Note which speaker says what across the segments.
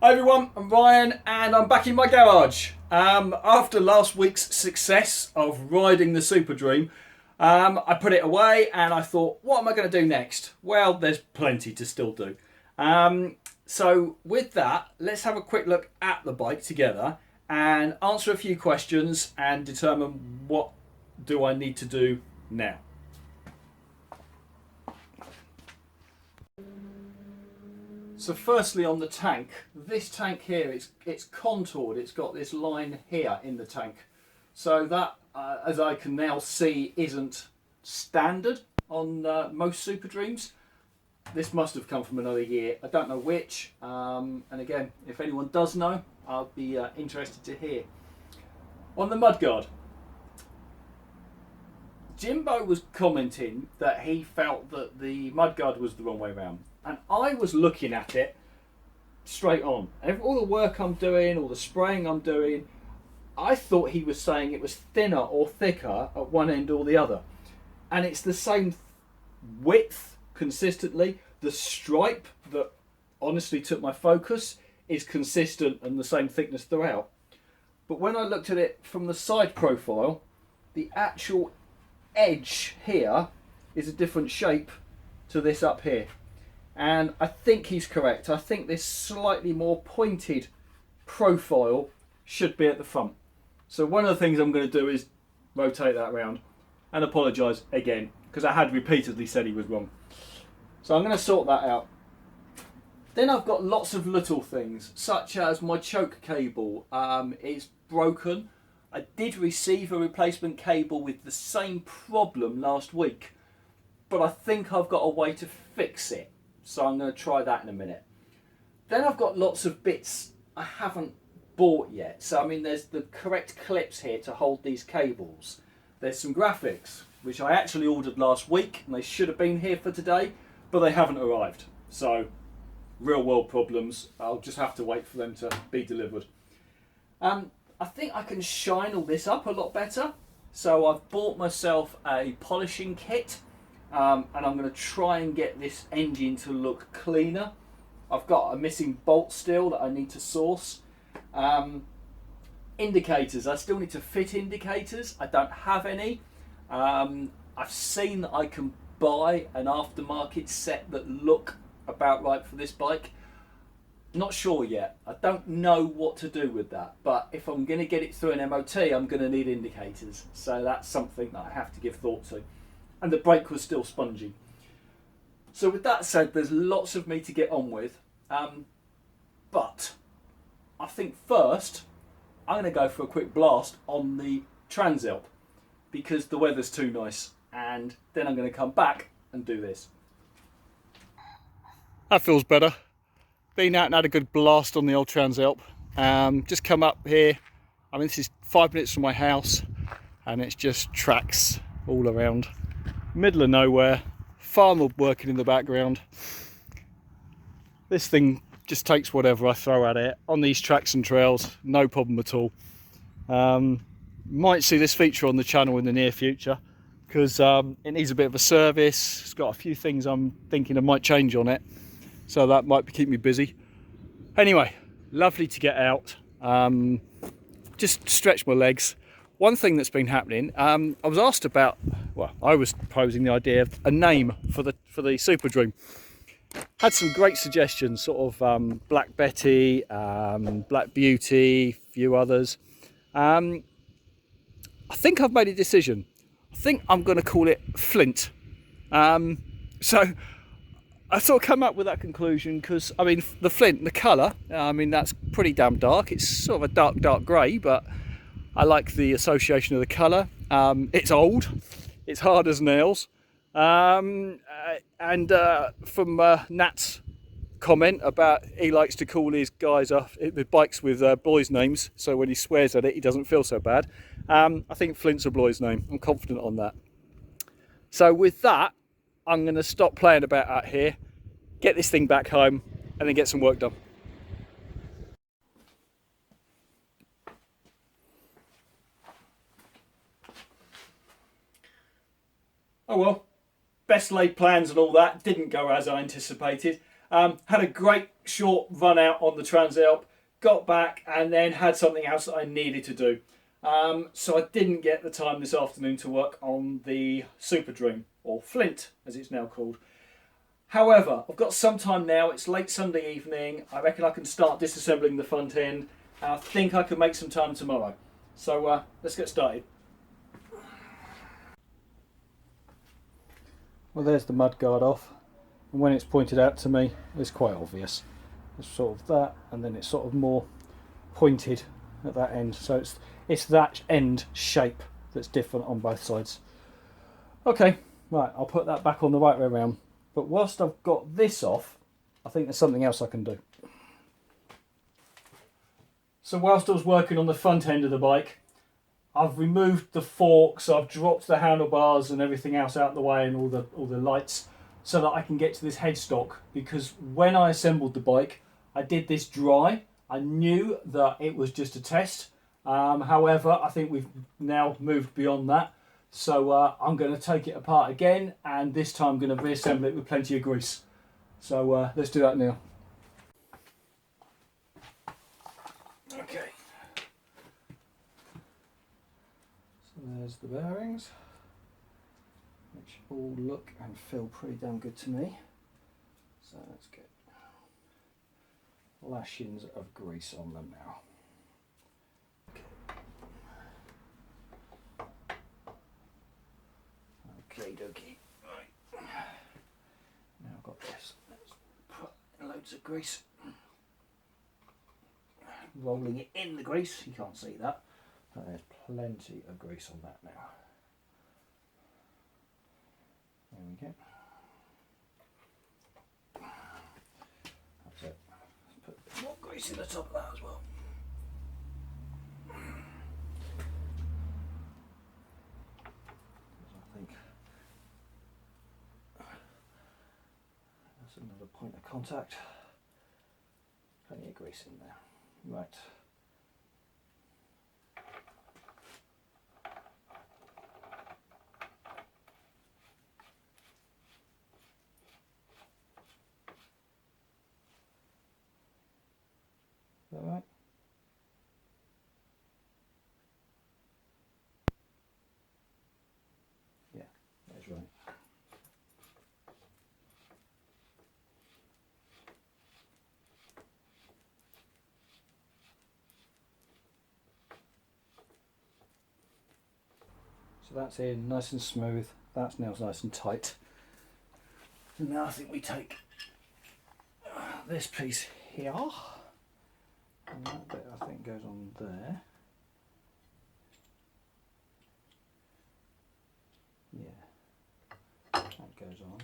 Speaker 1: Hi everyone, I'm Ryan and I'm back in my garage. After last week's success of riding the Super Dream, I put it away and I thought, what am I going to do next? Well, there's plenty to still do. So with that, let's have a quick look at the bike together and answer a few questions and determine what do I need to do now. So firstly on the tank, this tank here, it's contoured, it's got this line here in the tank. So that, as I can now see, isn't standard on most Super Dreams. This must have come from another year, I don't know which, and again, if anyone does know, I'll be interested to hear. On the mudguard, Jimbo was commenting that he felt that the mudguard was the wrong way around. And I was looking at it straight on. All the work I'm doing, all the spraying I'm doing, I thought he was saying it was thinner or thicker at one end or the other. And it's the same width consistently. The stripe that honestly took my focus is consistent and the same thickness throughout. But when I looked at it from the side profile, the actual edge here is a different shape to this up here. And I think he's correct. I think this slightly more pointed profile should be at the front. So one of the things I'm going to do is rotate that around and apologise again because I had repeatedly said he was wrong. So I'm going to sort that out. Then I've got lots of little things such as my choke cable is broken. I did receive a replacement cable with the same problem last week, but I think I've got a way to fix it. So I'm going to try that in a minute. Then I've got lots of bits I haven't bought yet. So I mean, there's the correct clips here to hold these cables. There's some graphics, which I actually ordered last week, and they should have been here for today, but they haven't arrived. So real world problems. I'll just have to wait for them to be delivered. I think I can shine all this up a lot better. So I've bought myself a polishing kit. And I'm going to try and get this engine to look cleaner. I've got a missing bolt still that I need to source. Indicators, I still need to fit indicators. I don't have any. I've seen that I can buy an aftermarket set that look about right for this bike. Not sure yet. I don't know what to do with that, but if I'm going to get it through an MOT, I'm going to need indicators. So that's something that I have to give thought to. And the brake was still spongy. So with that said, there's lots of me to get on with. But I think first, I'm going to go for a quick blast on the Transalp because the weather's too nice. And then I'm going to come back and do this. That feels better. Been out and had a good blast on the old Transalp. Just come up here. I mean, this is 5 minutes from my house and it's just tracks all around. Middle of nowhere, farmer working in the background. This thing just takes whatever I throw at it on these tracks and trails, no problem at all. Might see this feature on the channel in the near future because it needs a bit of a service. It's got a few things I'm thinking I might change on it, so that might keep me busy. Anyway, lovely to get out, just stretch my legs. One thing that's been happening, I was asked about, well, I was proposing the idea of a name for the Super Dream. Had some great suggestions, sort of Black Betty, Black Beauty, a few others. I think I've made a decision. I think I'm going to call it Flint. So I sort of come up with that conclusion because, I mean, the Flint, the colour, I mean, that's pretty damn dark. It's sort of a dark grey, but I like the association of the colour. It's old, it's hard as nails. And from Nat's comment about he likes to call his guys off with bikes with boys' names, so when he swears at it, he doesn't feel so bad. I think Flint's a boy's name. I'm confident on that. So with that, I'm going to stop playing about out here, get this thing back home, and then get some work done. Oh well, best laid plans and all that didn't go as I anticipated. Had a great short run out on the Transalp, got back and then had something else that I needed to do. So I didn't get the time this afternoon to work on the Super Dream, or Flint as it's now called. However, I've got some time now. It's late Sunday evening. I reckon I can start disassembling the front end, and I think I can make some time tomorrow. So let's get started. Well, there's the mudguard off, and when it's pointed out to me, it's quite obvious. It's sort of that, and then it's sort of more pointed at that end. So it's that end shape that's different on both sides. Okay, right, I'll put that back on the right way around. But whilst I've got this off, I think there's something else I can do. So whilst I was working on the front end of the bike, I've removed the forks, I've dropped the handlebars and everything else out of the way, and all the lights, so that I can get to this headstock. Because when I assembled the bike, I did this dry. I knew that it was just a test. However, I think we've now moved beyond that. So I'm going to take it apart again, and this time I'm going to reassemble it with plenty of grease. So let's do that now. Okay. So there's the bearings, which all look and feel pretty damn good to me. So let's get lashings of grease on them now. Okay, dokie. Right. Now I've got this. Let's put loads of grease. Rolling it in the grease. You can't see that, but there's plenty of grease on that now. There we go. That's it. Let's put a bit more grease in the top of that as well. I think that's another point of contact. Plenty of grease in there. Right. Is that right? Yeah, that's right. So that's in nice and smooth. That's now nice and tight. And now I think we take this piece here, and that bit I think goes on there. Yeah, that goes on.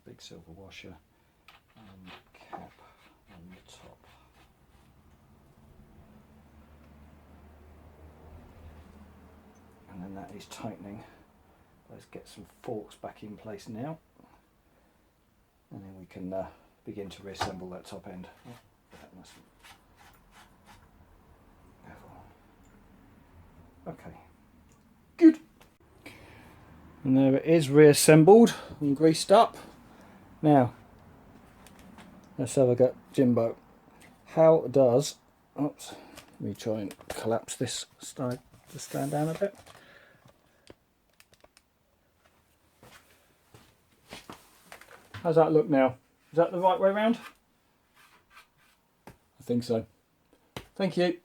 Speaker 1: Big silver washer and cap on the top. And then that is tightening. Let's get some forks back in place now, and then we can begin to reassemble that top end. Oh, that must be... Okay, good. And there it is, reassembled and greased up. Now, let's have a go, Jimbo. How does... Oops, let me try and collapse this side to stand down a bit. How's that look now? Is that the right way around? I think so. Thank you.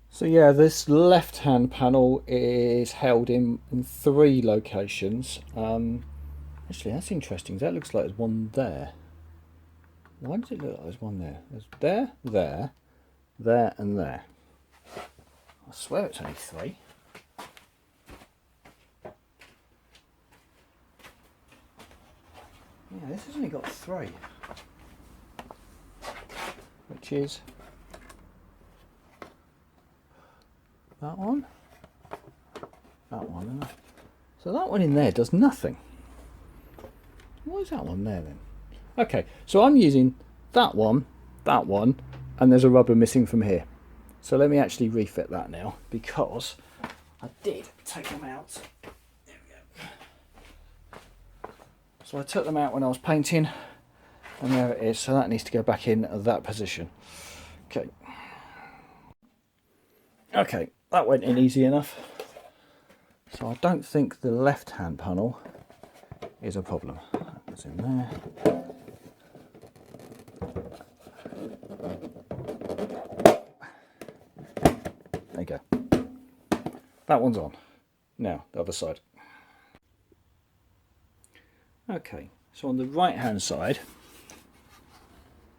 Speaker 1: So yeah, this left hand panel is held in 3 locations. Actually, that's interesting. That looks like there's one there. Why does it look like there's one there? There's there, there, there and there. I swear it's only 3. Yeah, this has only got 3. Which is that one, and so that one in there does nothing. Why is that one there then? Okay, so I'm using that one, and there's a rubber missing from here. So let me actually refit that now, because I did take them out. There we go. So I took them out when I was painting, and there it is. So that needs to go back in that position. Okay. Okay, that went in easy enough. So I don't think the left-hand panel is a problem. That's in there. There you go. That one's on. Now, the other side. Okay, so on the right-hand side,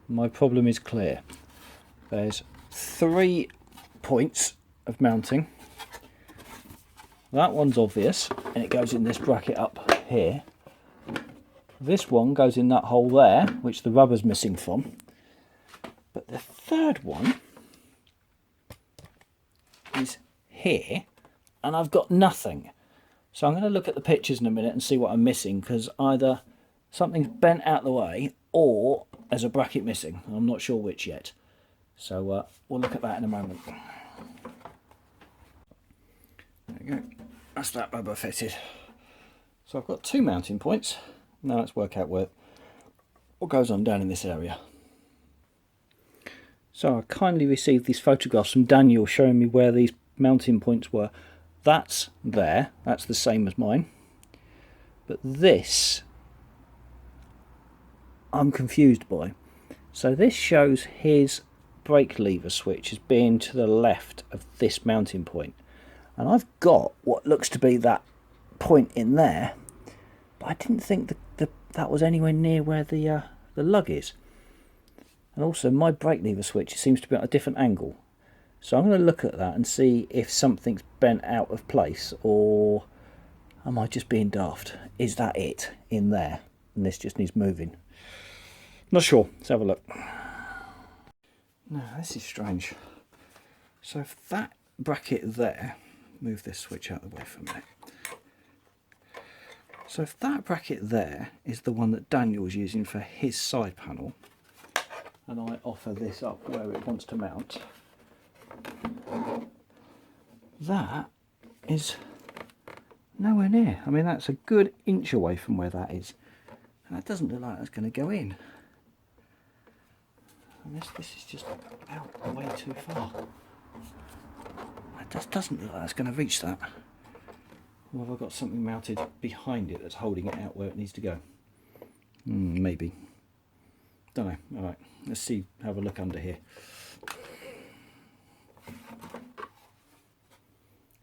Speaker 1: my problem is clear. There's 3 points of mounting. That one's obvious, and it goes in this bracket up here. This one goes in that hole there, which the rubber's missing from. But the third one is here, and I've got nothing. So I'm going to look at the pictures in a minute and see what I'm missing, because either something's bent out of the way or there's a bracket missing. I'm not sure which yet. So we'll look at that in a moment. There we go. That's that rubber fitted. So I've got 2 mounting points. Now let's work out what goes on down in this area. So I kindly received these photographs from Daniel showing me where these mounting points were. That's there. That's the same as mine. But this, I'm confused by. So this shows his brake lever switch as being to the left of this mounting point. And I've got what looks to be that point in there, but I didn't think that was anywhere near where the lug is. And also my brake lever switch seems to be at a different angle. So I'm going to look at that and see if something's bent out of place, or am I just being daft? Is that it in there? And this just needs moving. Not sure. Let's have a look. No, this is strange. So if that bracket there, move this switch out of the way for a minute. So if that bracket there is the one that Daniel's using for his side panel, and I offer this up where it wants to mount, that is nowhere near. I mean, that's a good inch away from where that is, and that doesn't look like that's going to go in. And this is just out way too far. It just doesn't look like it's going to reach that. Or have I got something mounted behind it that's holding it out where it needs to go? Maybe. Don't know. Alright, let's see, have a look under here.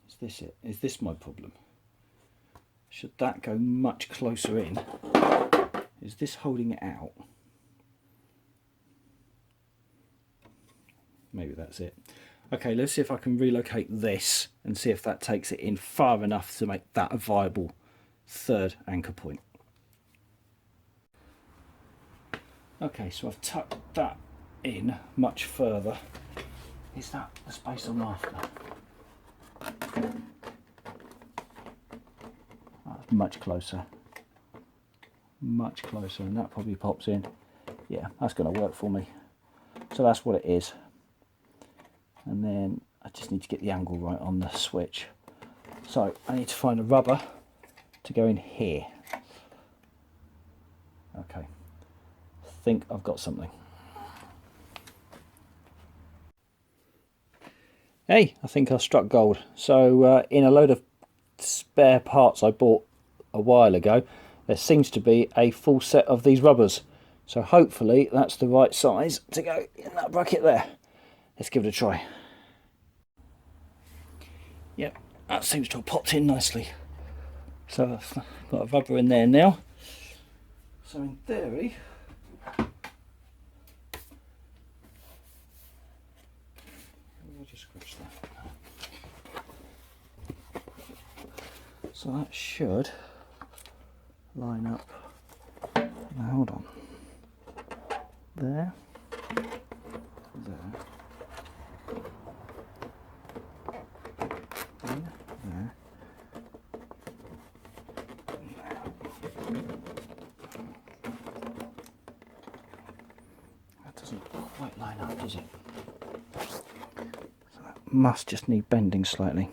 Speaker 1: Is this it? Is this my problem? Should that go much closer in? Is this holding it out? Maybe that's it. Okay, let's see if I can relocate this and see if that takes it in far enough to make that a viable third anchor point. Okay, so I've tucked that in much further. Is that the space I'm after? That's much closer. Much closer, and that probably pops in. Yeah, that's going to work for me. So that's what it is. And then I just need to get the angle right on the switch. So I need to find a rubber to go in here. Okay, I think I've got something. Hey, I think I struck gold. So in a load of spare parts I bought a while ago, there seems to be a full set of these rubbers. So hopefully that's the right size to go in that bracket there. Let's give it a try. Yep, that seems to have popped in nicely. So I've got a rubber in there now. So in theory, I'll just scratch that. So that should line up. Now hold on. There. There. There. That doesn't quite line up, does it? So that must just need bending slightly.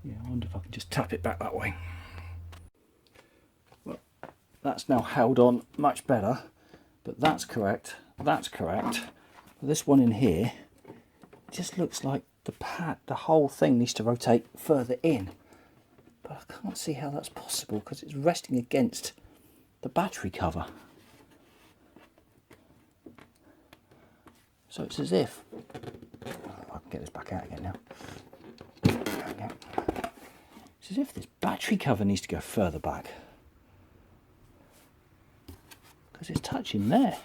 Speaker 1: Yeah, I wonder if I can just tap it back that way. Well, that's now held on much better, but that's correct, that's correct. This one in here just looks like the pad, the whole thing needs to rotate further in. But I can't see how that's possible because it's resting against the battery cover. So it's as if, I can get this back out again now. Okay. It's as if this battery cover needs to go further back. Because it's touching there.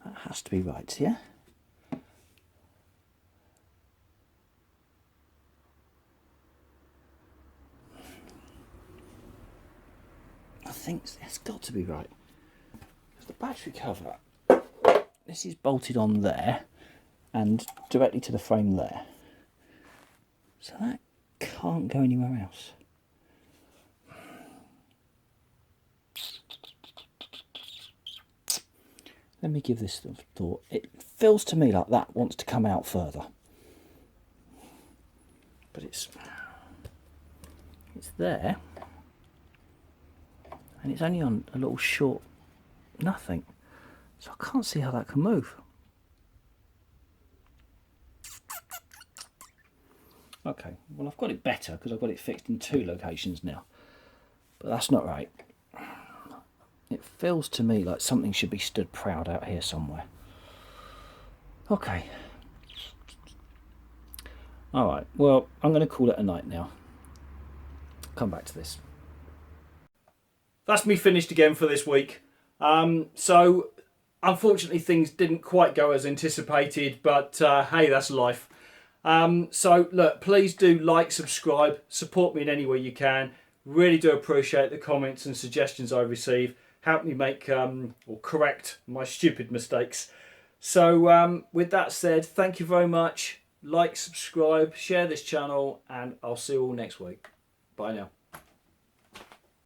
Speaker 1: That has to be right, yeah? I think it's got to be right. Because the battery cover, this is bolted on there and directly to the frame there. So that can't go anywhere else. Let me give this a thought. It feels to me like that wants to come out further. But it's there. And it's only on a little short nothing. So I can't see how that can move. Okay, well I've got it better because I've got it fixed in 2 locations now. But that's not right. It feels to me like something should be stood proud out here somewhere. Okay. Alright, well I'm going to call it a night now. Come back to this. That's me finished again for this week. So unfortunately things didn't quite go as anticipated, but hey, that's life. So look, please do like, subscribe, support me in any way you can. Really do appreciate the comments and suggestions I receive. Help me make or correct my stupid mistakes. So with that said, thank you very much. Like, subscribe, share this channel, and I'll see you all next week. Bye now.